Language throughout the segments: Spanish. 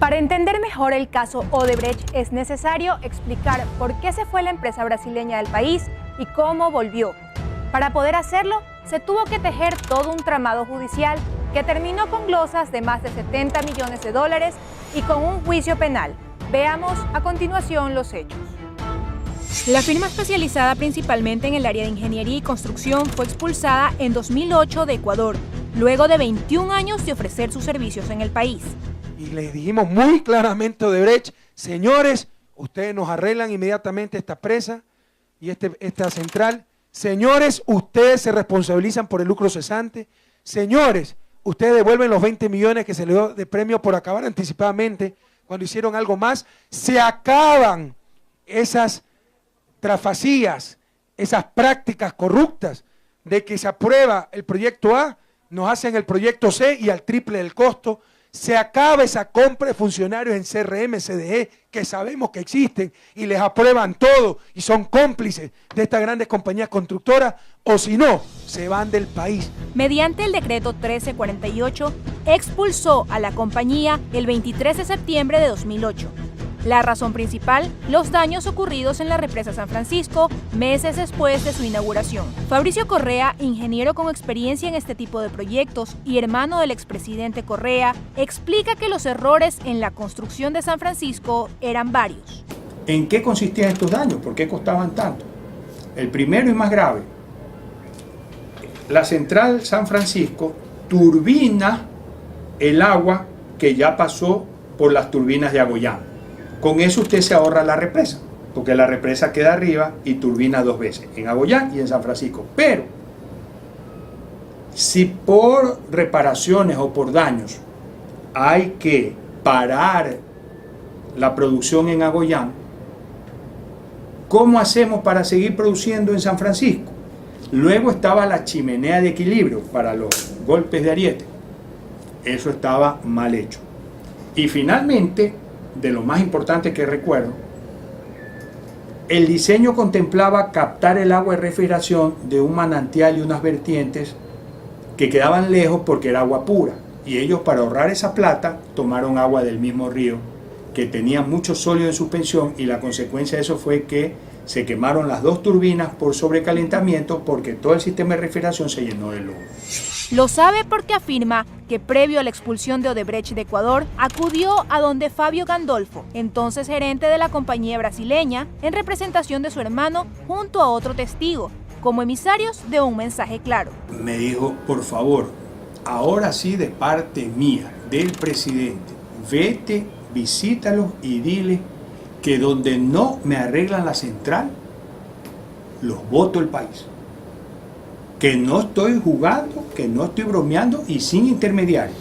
Para entender mejor el caso Odebrecht es necesario explicar por qué se fue la empresa brasileña del país y cómo volvió. Para poder hacerlo, se tuvo que tejer todo un tramado judicial que terminó con glosas de más de 70 millones de dólares y con un juicio penal. Veamos a continuación los hechos. La firma especializada principalmente en el área de ingeniería y construcción fue expulsada en 2008 de Ecuador, luego de 21 años de ofrecer sus servicios en el país. Y les dijimos muy claramente a Odebrecht, señores, ustedes nos arreglan inmediatamente esta presa y esta central. Señores, ustedes se responsabilizan por el lucro cesante. Señores, ustedes devuelven los 20 millones que se les dio de premio por acabar anticipadamente cuando hicieron algo más. Se acaban esas trafasías, esas prácticas corruptas de que se aprueba el proyecto A, nos hacen el proyecto C y al triple del costo. Se acaba esa compra de funcionarios en CRM, CDE, que sabemos que existen y les aprueban todo y son cómplices de estas grandes compañías constructoras, o si no, se van del país. Mediante el decreto 1348, expulsó a la compañía el 23 de septiembre de 2008. La razón principal, los daños ocurridos en la represa San Francisco meses después de su inauguración. Fabricio Correa, ingeniero con experiencia en este tipo de proyectos y hermano del expresidente Correa, explica que los errores en la construcción de San Francisco eran varios. ¿En qué consistían estos daños? ¿Por qué costaban tanto? El primero y más grave, la central San Francisco turbina el agua que ya pasó por las turbinas de Agollán. Con eso usted se ahorra la represa, porque la represa queda arriba y turbina dos veces, en Agollán y en San Francisco. Pero, si por reparaciones o por daños hay que parar la producción en Agollán, ¿cómo hacemos para seguir produciendo en San Francisco? Luego estaba la chimenea de equilibrio para los golpes de ariete. Eso estaba mal hecho. Y finalmente, de lo más importante que recuerdo, el diseño contemplaba captar el agua de refrigeración de un manantial y unas vertientes que quedaban lejos porque era agua pura. Y ellos, para ahorrar esa plata, tomaron agua del mismo río que tenía mucho sólido en suspensión, y la consecuencia de eso fue que se quemaron las dos turbinas por sobrecalentamiento porque todo el sistema de refrigeración se llenó de lodo. Lo sabe porque afirma que previo a la expulsión de Odebrecht de Ecuador, acudió a donde Fabio Gandolfo, entonces gerente de la compañía brasileña, en representación de su hermano junto a otro testigo, como emisarios de un mensaje claro. Me dijo, por favor, ahora sí de parte mía, del presidente, vete, visítalos y dile que donde no me arreglan la central, los voto el país. Que no estoy jugando, que no estoy bromeando y sin intermediarios.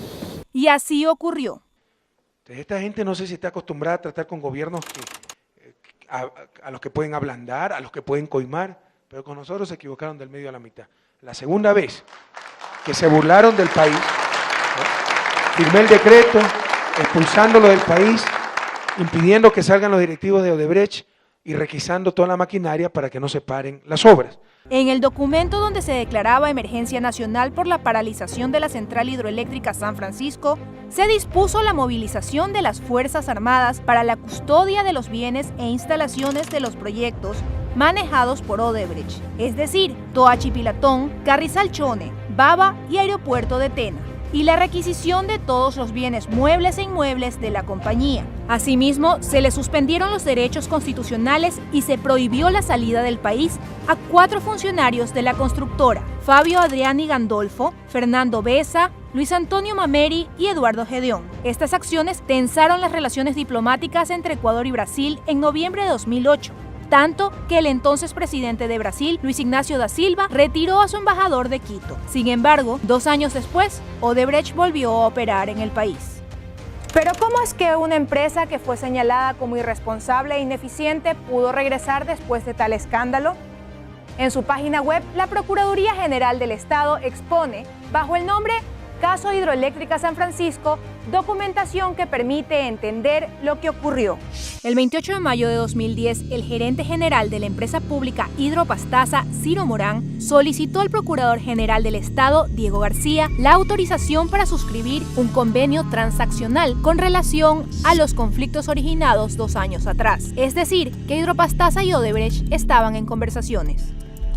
Y así ocurrió. Entonces, esta gente no sé si está acostumbrada a tratar con gobiernos a los que pueden ablandar, a los que pueden coimar, pero con nosotros se equivocaron del medio a la mitad. La segunda vez que se burlaron del país, ¿no? Firmé el decreto expulsándolo del país, impidiendo que salgan los directivos de Odebrecht y requisando toda la maquinaria para que no se paren las obras. En el documento donde se declaraba emergencia nacional por la paralización de la central hidroeléctrica San Francisco, se dispuso la movilización de las Fuerzas Armadas para la custodia de los bienes e instalaciones de los proyectos manejados por Odebrecht, es decir, Toachi Pilatón, Carrizal Chone, Baba y Aeropuerto de Tena, y la requisición de todos los bienes muebles e inmuebles de la compañía. Asimismo, se le suspendieron los derechos constitucionales y se prohibió la salida del país a 4 funcionarios de la constructora: Fabio Adriani Gandolfo, Fernando Besa, Luis Antonio Mameri y Eduardo Gedeón. Estas acciones tensaron las relaciones diplomáticas entre Ecuador y Brasil en noviembre de 2008. Tanto que el entonces presidente de Brasil, Luis Ignacio da Silva, retiró a su embajador de Quito. Sin embargo, 2 años después, Odebrecht volvió a operar en el país. Pero ¿cómo es que una empresa que fue señalada como irresponsable e ineficiente pudo regresar después de tal escándalo? En su página web, la Procuraduría General del Estado expone, bajo el nombre Caso Hidroeléctrica San Francisco, documentación que permite entender lo que ocurrió. El 28 de mayo de 2010, el gerente general de la empresa pública Hidropastasa, Ciro Morán, solicitó al Procurador General del Estado, Diego García, la autorización para suscribir un convenio transaccional con relación a los conflictos originados 2 años atrás. Es decir, que Hidropastasa y Odebrecht estaban en conversaciones.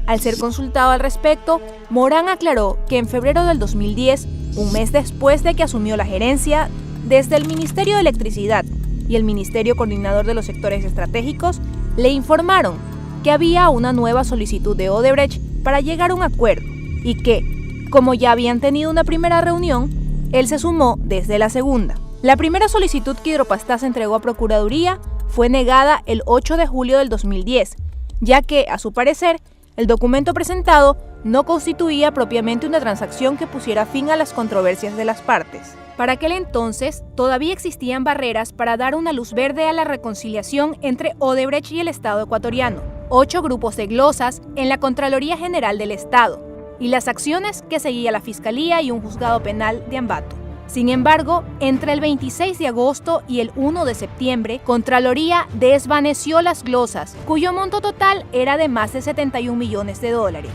Al ser consultado al respecto, Morán aclaró que en febrero del 2010, un mes después de que asumió la gerencia, desde el Ministerio de Electricidad y el Ministerio Coordinador de los Sectores Estratégicos le informaron que había una nueva solicitud de Odebrecht para llegar a un acuerdo y que, como ya habían tenido una primera reunión, él se sumó desde la segunda. La primera solicitud que Hidropastasa entregó a Procuraduría fue negada el 8 de julio del 2010, ya que, a su parecer, el documento presentado no constituía propiamente una transacción que pusiera fin a las controversias de las partes. Para aquel entonces, todavía existían barreras para dar una luz verde a la reconciliación entre Odebrecht y el Estado ecuatoriano, 8 grupos de glosas en la Contraloría General del Estado, y las acciones que seguía la Fiscalía y un juzgado penal de Ambato. Sin embargo, entre el 26 de agosto y el 1 de septiembre, Contraloría desvaneció las glosas, cuyo monto total era de más de 71 millones de dólares.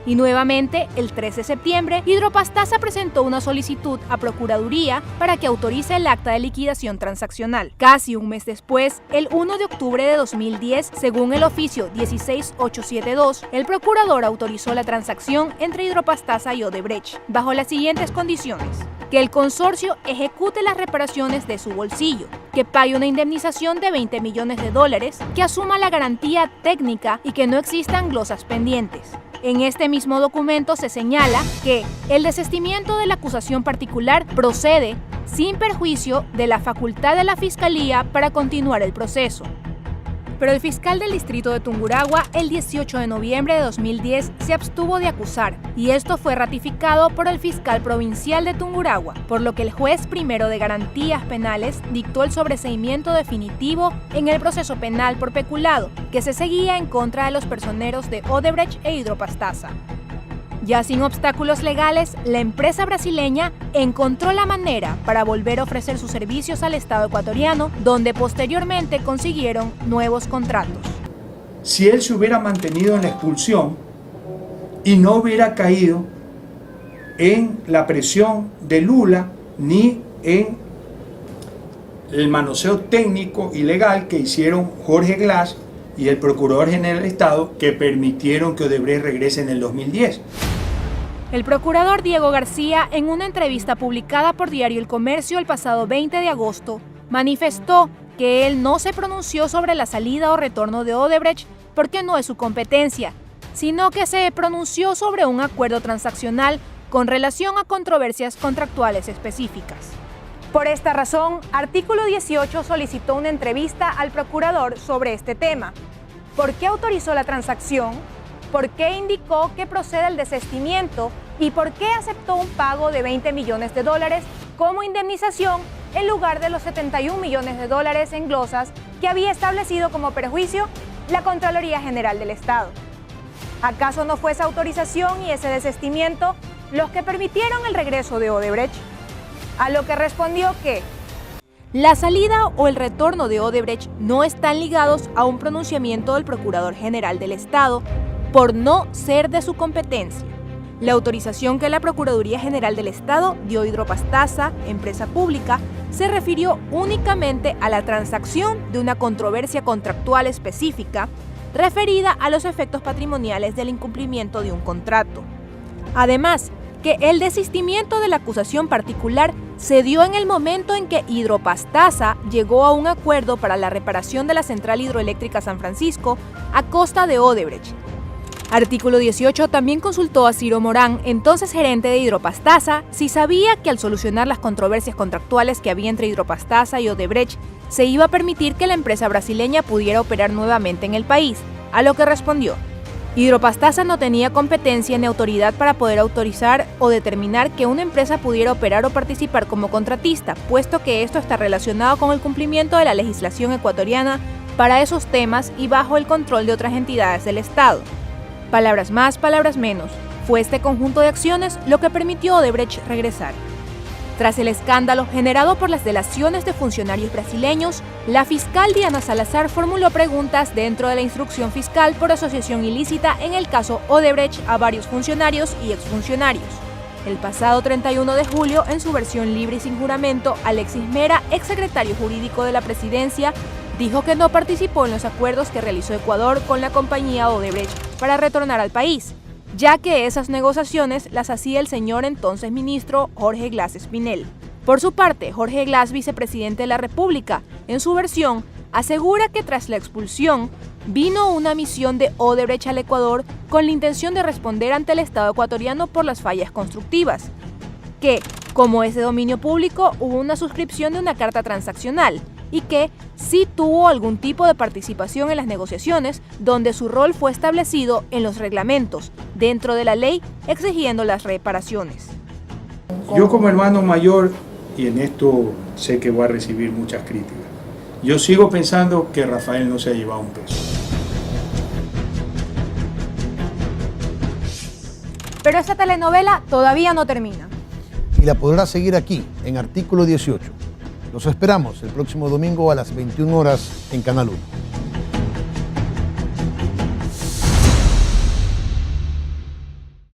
Y nuevamente, el 3 de septiembre, Hidropastasa presentó una solicitud a Procuraduría para que autorice el acta de liquidación transaccional. Casi un mes después, el 1 de octubre de 2010, según el oficio 16872, el procurador autorizó la transacción entre Hidropastasa y Odebrecht, bajo las siguientes condiciones: que el consorcio ejecute las reparaciones de su bolsillo, que pague una indemnización de 20 millones de dólares, que asuma la garantía técnica y que no existan glosas pendientes. En este mismo documento se señala que el desistimiento de la acusación particular procede sin perjuicio de la facultad de la Fiscalía para continuar el proceso. Pero el fiscal del distrito de Tungurahua, el 18 de noviembre de 2010, se abstuvo de acusar, y esto fue ratificado por el fiscal provincial de Tungurahua, por lo que el juez primero de garantías penales dictó el sobreseimiento definitivo en el proceso penal por peculado, que se seguía en contra de los personeros de Odebrecht e Hidropastasa. Ya sin obstáculos legales, la empresa brasileña encontró la manera para volver a ofrecer sus servicios al Estado ecuatoriano, donde posteriormente consiguieron nuevos contratos. Si él se hubiera mantenido en la expulsión y no hubiera caído en la presión de Lula ni en el manoseo técnico y legal que hicieron Jorge Glass y el Procurador General del Estado, que permitieron que Odebrecht regrese en el 2010. El procurador Diego García, en una entrevista publicada por Diario El Comercio el pasado 20 de agosto, manifestó que él no se pronunció sobre la salida o retorno de Odebrecht porque no es su competencia, sino que se pronunció sobre un acuerdo transaccional con relación a controversias contractuales específicas. Por esta razón, Artículo 18 solicitó una entrevista al procurador sobre este tema. ¿Por qué autorizó la transacción? ¿Por qué indicó que procede el desistimiento? ¿Y por qué aceptó un pago de 20 millones de dólares como indemnización en lugar de los 71 millones de dólares en glosas que había establecido como perjuicio la Contraloría General del Estado? ¿Acaso no fue esa autorización y ese desistimiento los que permitieron el regreso de Odebrecht? A lo que respondió que la salida o el retorno de Odebrecht no están ligados a un pronunciamiento del Procurador General del Estado por no ser de su competencia. La autorización que la Procuraduría General del Estado dio a Hidropastasa, empresa pública, se refirió únicamente a la transacción de una controversia contractual específica referida a los efectos patrimoniales del incumplimiento de un contrato. Además, que el desistimiento de la acusación particular se dio en el momento en que Hidropastasa llegó a un acuerdo para la reparación de la central hidroeléctrica San Francisco a costa de Odebrecht. Artículo 18 también consultó a Ciro Morán, entonces gerente de Hidropastasa, si sabía que al solucionar las controversias contractuales que había entre Hidropastasa y Odebrecht, se iba a permitir que la empresa brasileña pudiera operar nuevamente en el país, a lo que respondió: Hidropastasa no tenía competencia ni autoridad para poder autorizar o determinar que una empresa pudiera operar o participar como contratista, puesto que esto está relacionado con el cumplimiento de la legislación ecuatoriana para esos temas y bajo el control de otras entidades del Estado. Palabras más, palabras menos. Fue este conjunto de acciones lo que permitió a Odebrecht regresar. Tras el escándalo generado por las delaciones de funcionarios brasileños, la fiscal Diana Salazar formuló preguntas dentro de la instrucción fiscal por asociación ilícita en el caso Odebrecht a varios funcionarios y exfuncionarios. El pasado 31 de julio, en su versión libre y sin juramento, Alexis Mera, exsecretario jurídico de la presidencia, dijo que no participó en los acuerdos que realizó Ecuador con la compañía Odebrecht para retornar al país, ya que esas negociaciones las hacía el señor entonces ministro Jorge Glass Espinel. Por su parte, Jorge Glass, vicepresidente de la República, en su versión, asegura que tras la expulsión, vino una misión de Odebrecht al Ecuador con la intención de responder ante el Estado ecuatoriano por las fallas constructivas, que, como es de dominio público, hubo una suscripción de una carta transaccional, y que sí tuvo algún tipo de participación en las negociaciones, donde su rol fue establecido en los reglamentos, dentro de la ley, exigiendo las reparaciones. Yo como hermano mayor, y en esto sé que voy a recibir muchas críticas, yo sigo pensando que Rafael no se ha llevado un peso. Pero esta telenovela todavía no termina. Y la podrá seguir aquí, en Artículo 18. Los esperamos el próximo domingo a las 21 horas en Canal 1.